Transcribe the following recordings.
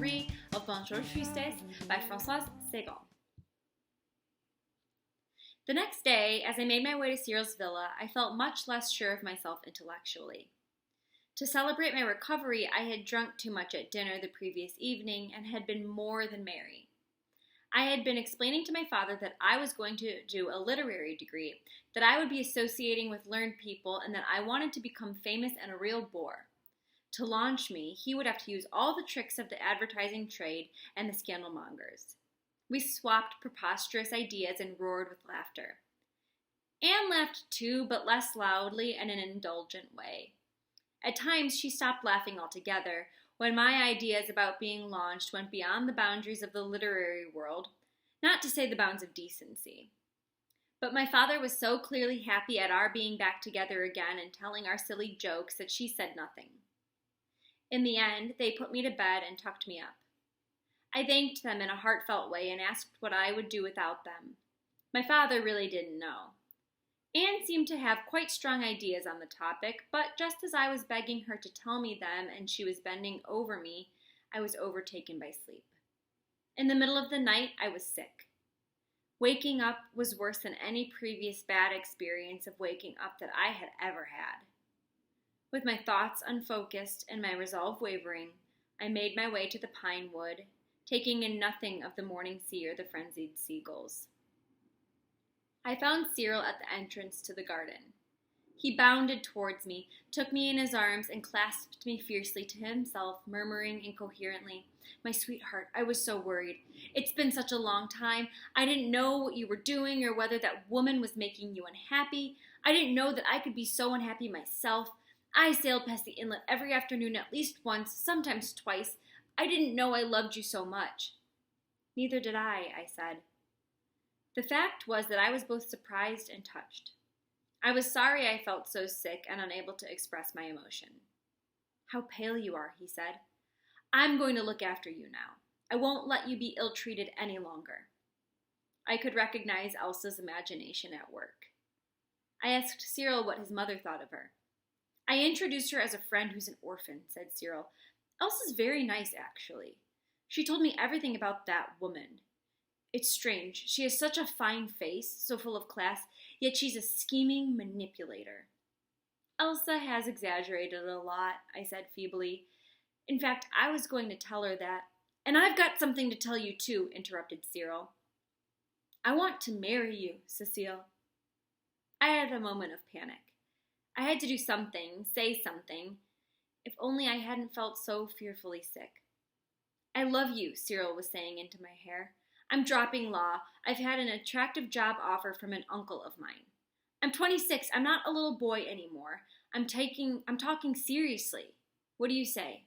3 of Bonjour Tristesse by Françoise Sagan. The next day, as I made my way to Cyril's villa, I felt much less sure of myself intellectually. To celebrate my recovery, I had drunk too much at dinner the previous evening and had been more than merry. I had been explaining to my father that I was going to do a literary degree, that I would be associating with learned people, and that I wanted to become famous and a real bore. To launch me, he would have to use all the tricks of the advertising trade and the scandalmongers. We swapped preposterous ideas and roared with laughter. Anne laughed too, but less loudly and in an indulgent way. At times, she stopped laughing altogether, when my ideas about being launched went beyond the boundaries of the literary world, not to say the bounds of decency. But my father was so clearly happy at our being back together again and telling our silly jokes that she said nothing. In the end, they put me to bed and tucked me up. I thanked them in a heartfelt way and asked what I would do without them. My father really didn't know. Anne seemed to have quite strong ideas on the topic, but just as I was begging her to tell me them and she was bending over me, I was overtaken by sleep. In the middle of the night, I was sick. Waking up was worse than any previous bad experience of waking up that I had ever had. With my thoughts unfocused and my resolve wavering, I made my way to the pine wood, taking in nothing of the morning sea or the frenzied seagulls. I found Cyril at the entrance to the garden. He bounded towards me, took me in his arms, and clasped me fiercely to himself, murmuring incoherently, "My sweetheart, I was so worried. It's been such a long time. I didn't know what you were doing or whether that woman was making you unhappy. I didn't know that I could be so unhappy myself. I sailed past the inlet every afternoon at least once, sometimes twice. I didn't know I loved you so much." "Neither did I said. The fact was that I was both surprised and touched. I was sorry I felt so sick and unable to express my emotion. "How pale you are," he said. "I'm going to look after you now. I won't let you be ill-treated any longer." I could recognize Elsa's imagination at work. I asked Cyril what his mother thought of her. "I introduced her as a friend who's an orphan," said Cyril. "Elsa's very nice, actually. She told me everything about that woman. It's strange. She has such a fine face, so full of class, yet she's a scheming manipulator." "Elsa has exaggerated a lot," I said feebly. "In fact, I was going to tell her that—" "And I've got something to tell you too," interrupted Cyril. "I want to marry you, Cecile." I had a moment of panic. I had to do something, say something. If only I hadn't felt so fearfully sick. "I love you," Cyril was saying into my hair. "I'm dropping law. I've had an attractive job offer from an uncle of mine. I'm 26. I'm not a little boy anymore. I'm talking seriously. What do you say?"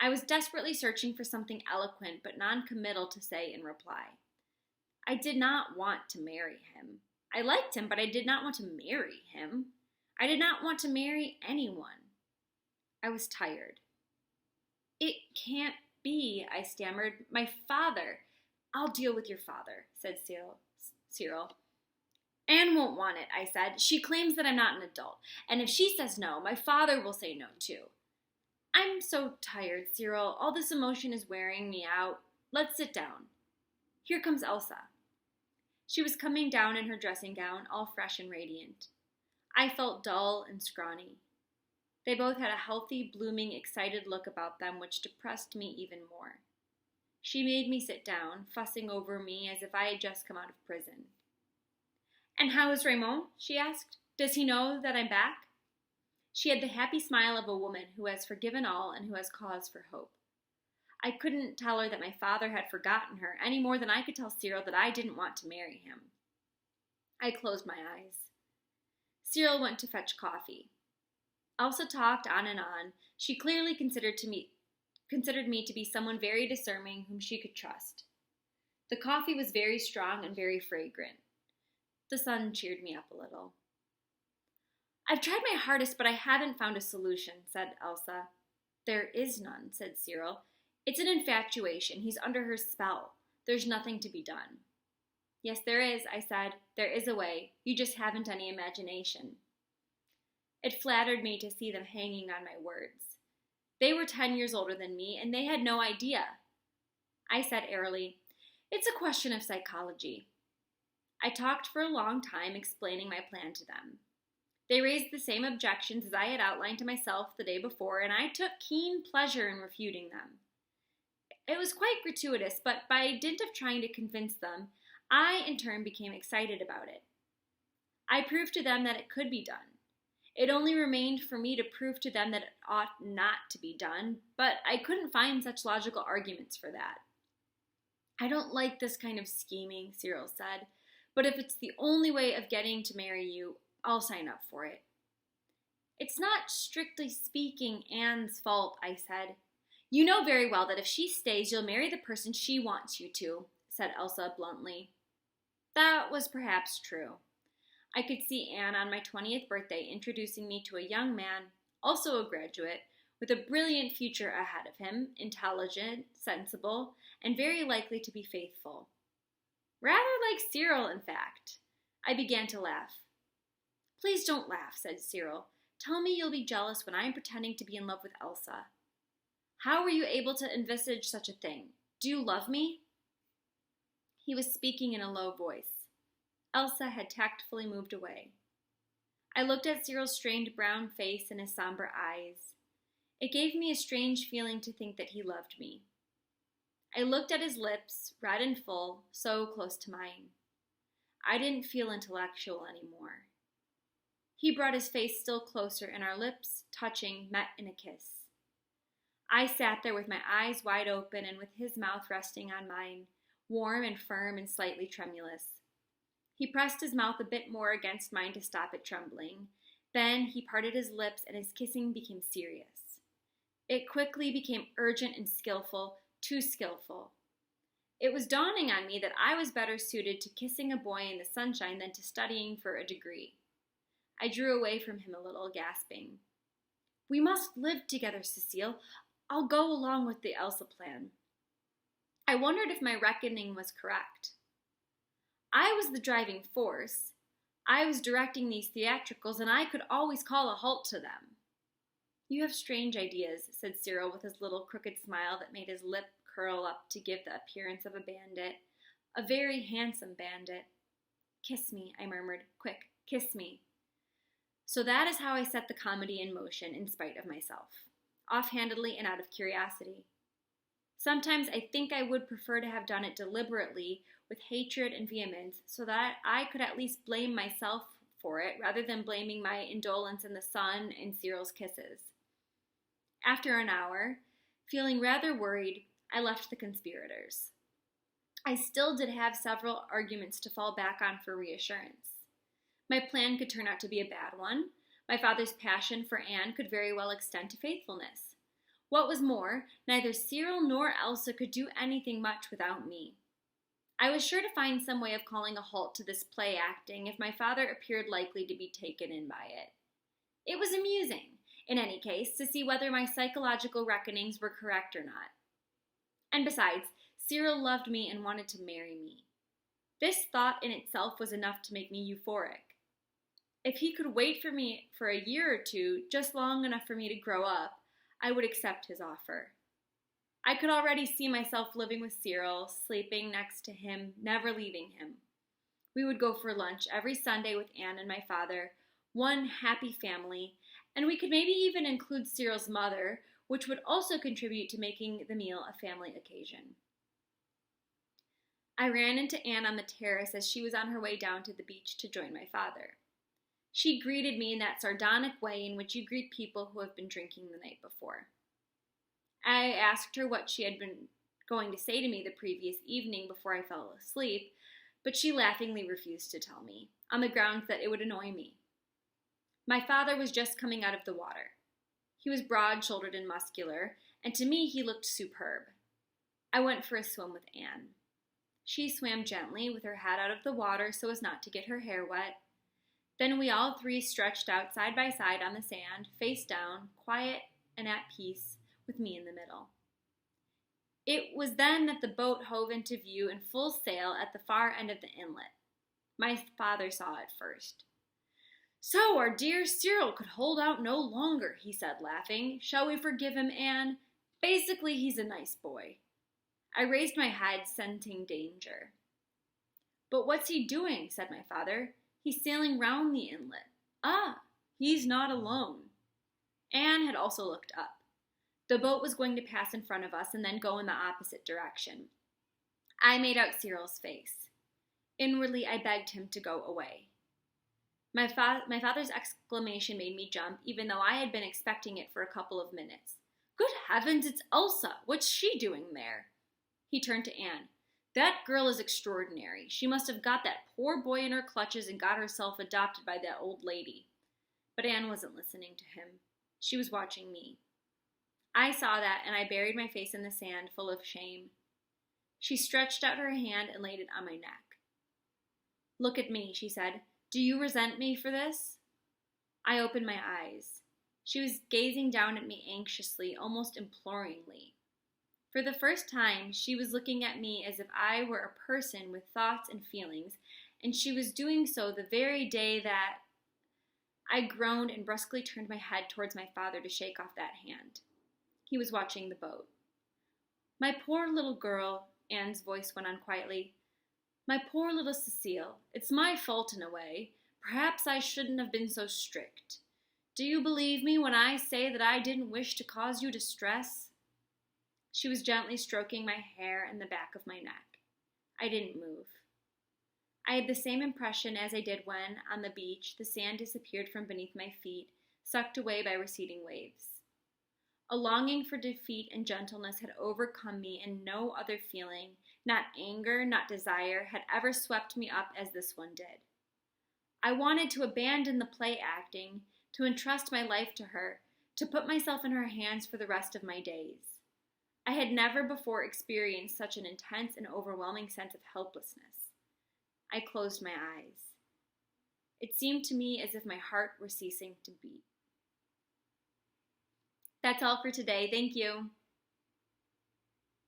I was desperately searching for something eloquent but non-committal to say in reply. I did not want to marry him. I liked him, but I did not want to marry him. I did not want to marry anyone. I was tired. "It can't be," I stammered. "My father—" "I'll deal with your father," said Cyril. "Anne won't want it," I said. "She claims that I'm not an adult, and if she says no, my father will say no too." "I'm so tired, Cyril. All this emotion is wearing me out. Let's sit down. Here comes Elsa." She was coming down in her dressing gown, all fresh and radiant. I felt dull and scrawny. They both had a healthy, blooming, excited look about them which depressed me even more. She made me sit down, fussing over me as if I had just come out of prison. "And how is Raymond?" she asked. "Does he know that I'm back?" She had the happy smile of a woman who has forgiven all and who has cause for hope. I couldn't tell her that my father had forgotten her any more than I could tell Cyril that I didn't want to marry him. I closed my eyes. Cyril went to fetch coffee. Elsa talked on and on. She clearly considered me to be someone very discerning whom she could trust. The coffee was very strong and very fragrant. The sun cheered me up a little. "I've tried my hardest, but I haven't found a solution," said Elsa. "There is none," said Cyril. "It's an infatuation. He's under her spell. There's nothing to be done." "Yes, there is," I said. "There is a way. You just haven't any imagination." It flattered me to see them hanging on my words. They were 10 years older than me, and they had no idea. I said airily, "It's a question of psychology." I talked for a long time, explaining my plan to them. They raised the same objections as I had outlined to myself the day before, and I took keen pleasure in refuting them. It was quite gratuitous, but by dint of trying to convince them, I in turn became excited about it. I proved to them that it could be done. It only remained for me to prove to them that it ought not to be done, but I couldn't find such logical arguments for that. "I don't like this kind of scheming," Cyril said, "but if it's the only way of getting to marry you, I'll sign up for it." "It's not, strictly speaking, Anne's fault," I said. "You know very well that if she stays, you'll marry the person she wants you to," said Elsa bluntly. That was perhaps true. I could see Anne on my 20th birthday introducing me to a young man, also a graduate, with a brilliant future ahead of him, intelligent, sensible, and very likely to be faithful. Rather like Cyril, in fact. I began to laugh. "Please don't laugh," said Cyril. "Tell me you'll be jealous when I am pretending to be in love with Elsa. How were you able to envisage such a thing? Do you love me?" He was speaking in a low voice. Elsa had tactfully moved away. I looked at Cyril's strained brown face and his somber eyes. It gave me a strange feeling to think that he loved me. I looked at his lips, red and full, so close to mine. I didn't feel intellectual anymore. He brought his face still closer, and our lips, touching, met in a kiss. I sat there with my eyes wide open and with his mouth resting on mine, warm and firm and slightly tremulous. He pressed his mouth a bit more against mine to stop it trembling. Then he parted his lips and his kissing became serious. It quickly became urgent and skillful, too skillful. It was dawning on me that I was better suited to kissing a boy in the sunshine than to studying for a degree. I drew away from him a little, gasping. "We must live together, Cecile. I'll go along with the Elsa plan." I wondered if my reckoning was correct. I was the driving force. I was directing these theatricals, and I could always call a halt to them. "You have strange ideas," said Cyril with his little crooked smile that made his lip curl up to give the appearance of a bandit, a very handsome bandit. "Kiss me," I murmured. "Quick, kiss me." So that is how I set the comedy in motion in spite of myself, offhandedly and out of curiosity. Sometimes I think I would prefer to have done it deliberately, with hatred and vehemence, so that I could at least blame myself for it, rather than blaming my indolence in the sun and Cyril's kisses. After an hour, feeling rather worried, I left the conspirators. I still did have several arguments to fall back on for reassurance. My plan could turn out to be a bad one. My father's passion for Anne could very well extend to faithfulness. What was more, neither Cyril nor Elsa could do anything much without me. I was sure to find some way of calling a halt to this play acting if my father appeared likely to be taken in by it. It was amusing, in any case, to see whether my psychological reckonings were correct or not. And besides, Cyril loved me and wanted to marry me. This thought in itself was enough to make me euphoric. If he could wait for me for a year or two, just long enough for me to grow up, I would accept his offer. I could already see myself living with Cyril, sleeping next to him, never leaving him. We would go for lunch every Sunday with Anne and my father, one happy family, and we could maybe even include Cyril's mother, which would also contribute to making the meal a family occasion. I ran into Anne on the terrace as she was on her way down to the beach to join my father. She greeted me in that sardonic way in which you greet people who have been drinking the night before. I asked her what she had been going to say to me the previous evening before I fell asleep, but she laughingly refused to tell me, on the grounds that it would annoy me. My father was just coming out of the water. He was broad-shouldered and muscular, and to me he looked superb. I went for a swim with Anne. She swam gently, with her head out of the water so as not to get her hair wet. Then we all three stretched out side by side on the sand, face down, quiet and at peace, with me in the middle. It was then that the boat hove into view in full sail at the far end of the inlet. My father saw it first. So our dear Cyril could hold out no longer, he said, laughing. Shall we forgive him, Anne? Basically, he's a nice boy. I raised my head, scenting danger. But what's he doing? Said my father. He's sailing round the inlet. Ah, he's not alone. Anne had also looked up. The boat was going to pass in front of us and then go in the opposite direction. I made out Cyril's face. Inwardly, I begged him to go away. My father's exclamation made me jump, even though I had been expecting it for a couple of minutes. Good heavens, it's Elsa! What's she doing there? He turned to Anne. That girl is extraordinary. She must have got that poor boy in her clutches and got herself adopted by that old lady. But Anne wasn't listening to him. She was watching me. I saw that, and I buried my face in the sand, full of shame. She stretched out her hand and laid it on my neck. Look at me, she said. Do you resent me for this? I opened my eyes. She was gazing down at me anxiously, almost imploringly. For the first time, she was looking at me as if I were a person with thoughts and feelings, and she was doing so the very day that... I groaned and brusquely turned my head towards my father to shake off that hand. He was watching the boat. My poor little girl, Anne's voice went on quietly. My poor little Cecile, it's my fault in a way. Perhaps I shouldn't have been so strict. Do you believe me when I say that I didn't wish to cause you distress? She was gently stroking my hair and the back of my neck. I didn't move. I had the same impression as I did when, on the beach, the sand disappeared from beneath my feet, sucked away by receding waves. A longing for defeat and gentleness had overcome me, and no other feeling, not anger, not desire, had ever swept me up as this one did. I wanted to abandon the play acting, to entrust my life to her, to put myself in her hands for the rest of my days. I had never before experienced such an intense and overwhelming sense of helplessness. I closed my eyes. It seemed to me as if my heart were ceasing to beat. That's all for today. Thank you.